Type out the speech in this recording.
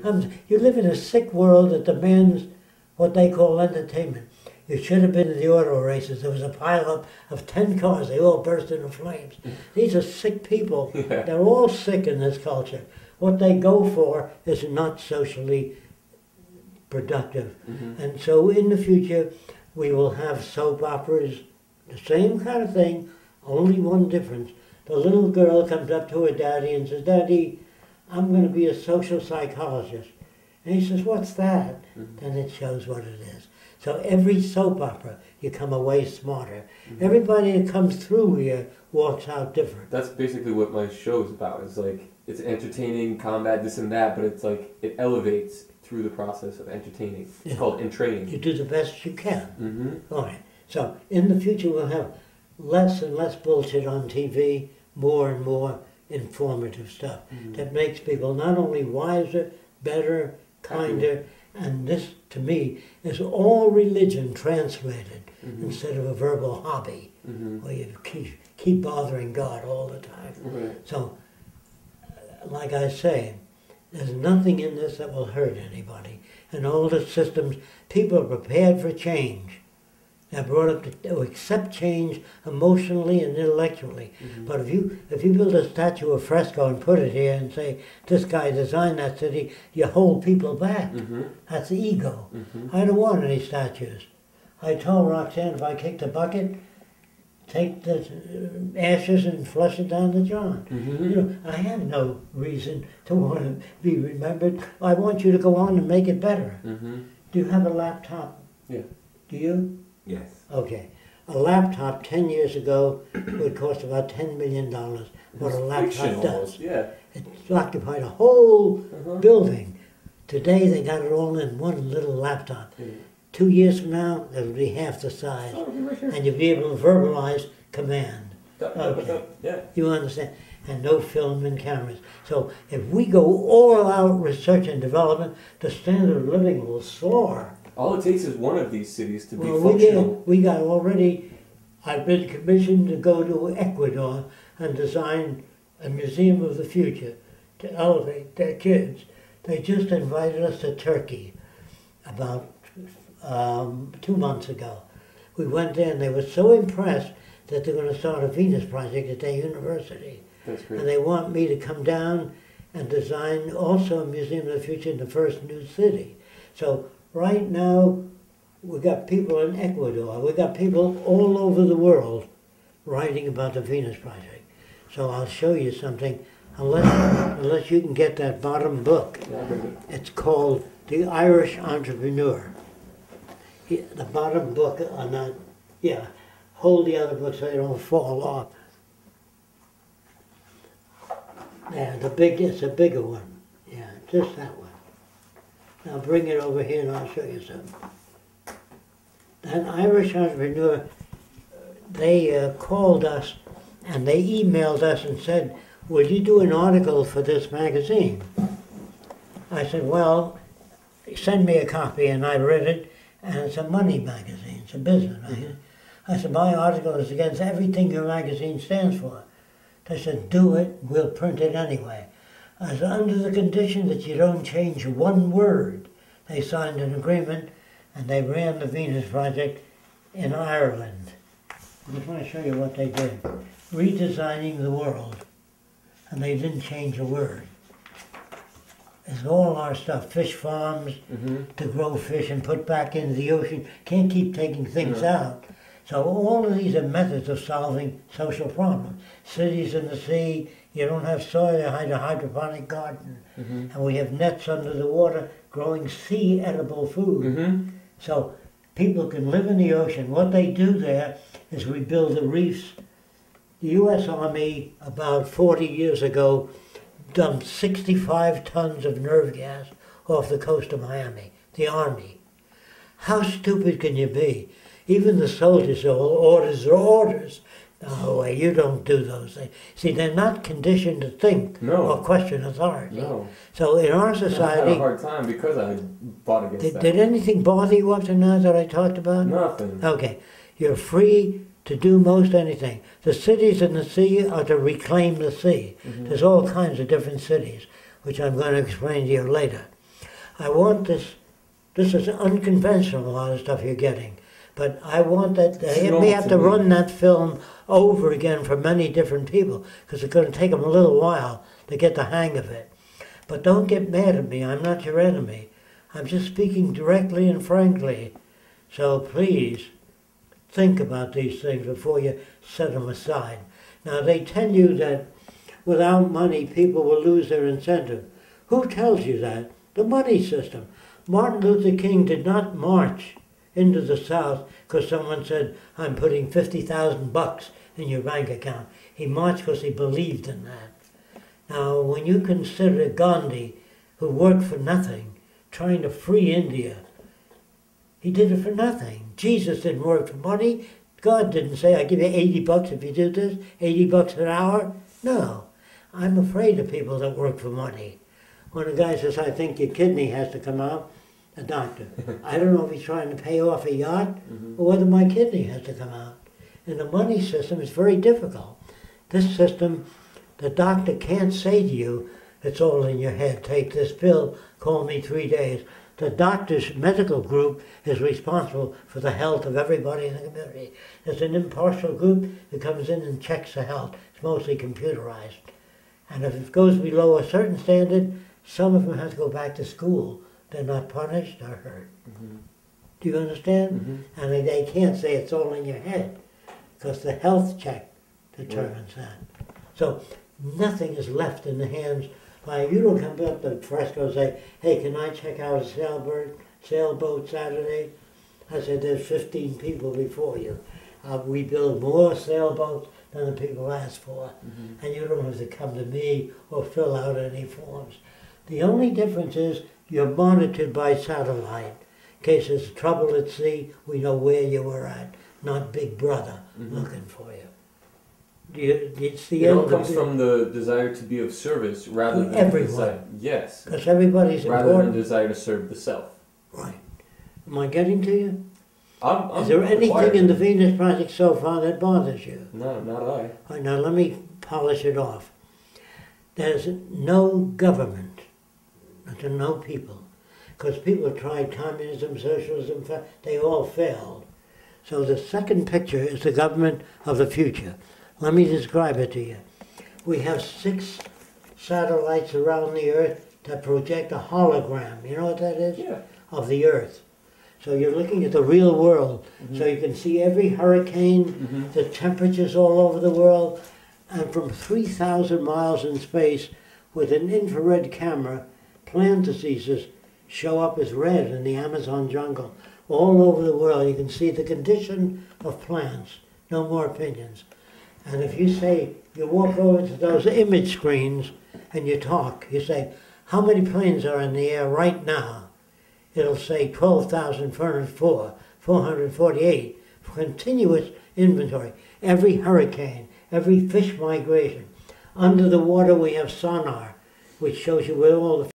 You live in a sick world that demands what they call entertainment. You should have been in the auto races. There was a pile-up of 10 cars. They all burst into flames. These are sick people. Yeah. They're all sick in this culture. What they go for is not socially productive. And so in the future, we will have soap operas, the same kind of thing, only one difference. The little girl comes up to her daddy and says, "Daddy, I'm going to be a social psychologist." And he says, "What's that?" Then it shows what it is. So every soap opera, you come away smarter. Everybody that comes through here walks out different. That's basically what my show is about. It's like, it's entertaining, combat, this and that, but it's like, it elevates through the process of entertaining. It's called entraining. You do the best you can. All right. So in the future, we'll have less and less bullshit on TV, more and more informative stuff that makes people not only wiser, better, kinder, and this, to me, is all religion translated instead of a verbal hobby where you keep bothering God all the time. So, like I say, there's nothing in this that will hurt anybody. In all the systems, people are prepared for change. They're brought up to accept change emotionally and intellectually. But if you build a statue of Fresco and put it here and say, "This guy designed that city," you hold people back. That's ego. I don't want any statues. I told Roxanne if I kicked a bucket, take the ashes and flush it down the John. You know, I have no reason to want to be remembered. I want you to go on and make it better. Do you have a laptop? Yeah. Do you? Yes. Okay. A laptop 10 years ago would cost about $10 million. What a laptop does. Yeah. It's occupied a whole building. Today they got it all in one little laptop. 2 years from now, it'll be half the size. And you'll be able to verbalize command. Okay. Yeah. You understand? And no film and cameras. So if we go all out research and development, the standard of living will soar. All it takes is one of these cities to be functional. We got already, I've been commissioned to go to Ecuador and design a museum of the future to elevate their kids. They just invited us to Turkey about 2 months ago. We went there and they were so impressed that they're going to start a Venus project at their university. That's great. And they want me to come down and design also a museum of the future in the first new city. So right now, we got people in Ecuador, we got people all over the world writing about the Venus Project. So I'll show you something, unless you can get that bottom book. It's called The Irish Entrepreneur. The bottom book on that, yeah, hold the other book so they don't fall off. Yeah, it's a bigger one. Yeah, just that one. Now bring it over here and I'll show you something. That Irish entrepreneur, they called us and they emailed us and said, "Would you do an article for this magazine?" I said, "Well, send me a copy," and I read it, and it's a money magazine, it's a business magazine. I said, "My article is against everything your magazine stands for." They said, "Do it, we'll print it anyway." I said, "Under the condition that you don't change one word." They signed an agreement and they ran the Venus Project in Ireland. I just want to show you what they did. Redesigning the world. And they didn't change a word. It's all our stuff. Fish farms to grow fish and put back into the ocean. Can't keep taking things out. So all of these are methods of solving social problems. Cities in the sea, you don't have soil, you have a hydroponic garden. And we have nets under the water growing sea edible food. So people can live in the ocean. What they do there is rebuild the reefs. The U.S. Army about 40 years ago dumped 65 tons of nerve gas off the coast of Miami, the Army. How stupid can you be? Even the soldiers say, "Well, orders are orders." No way, you don't do those things. See, they're not conditioned to think or question authority. So in our society... I had a hard time because I fought against that. Did anything bother you up to now that I talked about? Nothing. Okay. You're free to do most anything. The cities in the sea are to reclaim the sea. There's all kinds of different cities, which I'm going to explain to you later. I want this. This is unconventional, a lot of stuff you're getting. But I want that, they may have to run that film over again for many different people, because it's going to take them a little while to get the hang of it. But don't get mad at me, I'm not your enemy. I'm just speaking directly and frankly. So please, think about these things before you set them aside. Now they tell you that without money people will lose their incentive. Who tells you that? The money system. Martin Luther King did not march into the South because someone said, I'm putting $50,000 in your bank account. He marched because he believed in that. Now, when you consider Gandhi, who worked for nothing, trying to free India, he did it for nothing. Jesus didn't work for money. God didn't say, I give you $80 if you do this, $80 an hour. No, I'm afraid of people that work for money. When a guy says, I think your kidney has to come out, a doctor, I don't know if he's trying to pay off a yacht or whether my kidney has to come out. In the money system, it's very difficult. This system, the doctor can't say to you, it's all in your head, take this pill, call me 3 days. The doctor's medical group is responsible for the health of everybody in the community. There's an impartial group that comes in and checks the health. It's mostly computerized. And if it goes below a certain standard, some of them have to go back to school. They're not punished or hurt. Do you understand? And they can't say it's all in your head, because the health check determines that. So nothing is left in the hands. Like, you don't come up to Fresco and say, hey, can I check out a sailboat Saturday? I said, there's 15 people before you. We build more sailboats than the people ask for. And you don't have to come to me or fill out any forms. The only difference is you're monitored by satellite. In case there's trouble at sea, we know where you were at, not Big Brother looking for you. It's the it end all comes from the desire to be of service rather than everyone. desire. Yes. Because everybody's rather important. than desire to serve the self. Right. Am I getting to you? I'm Is there anything required. in the Venus Project so far that bothers you? No, not I. All right, now let me polish it off. There's no government, there are no people, because people tried communism, socialism, they all failed. So the second picture is the government of the future. Let me describe it to you. We have 6 satellites around the Earth that project a hologram. You know what that is? Yeah. Of the Earth. So you're looking at the real world. So you can see every hurricane, the temperatures all over the world, and from 3,000 miles in space with an infrared camera, plant diseases show up as red in the Amazon jungle. All over the world you can see the condition of plants. No more opinions. And if you say, you walk over to those image screens and you talk, you say, how many planes are in the air right now? It'll say 12,404, 448, continuous inventory. Every hurricane, every fish migration. Under the water we have sonar, which shows you where all the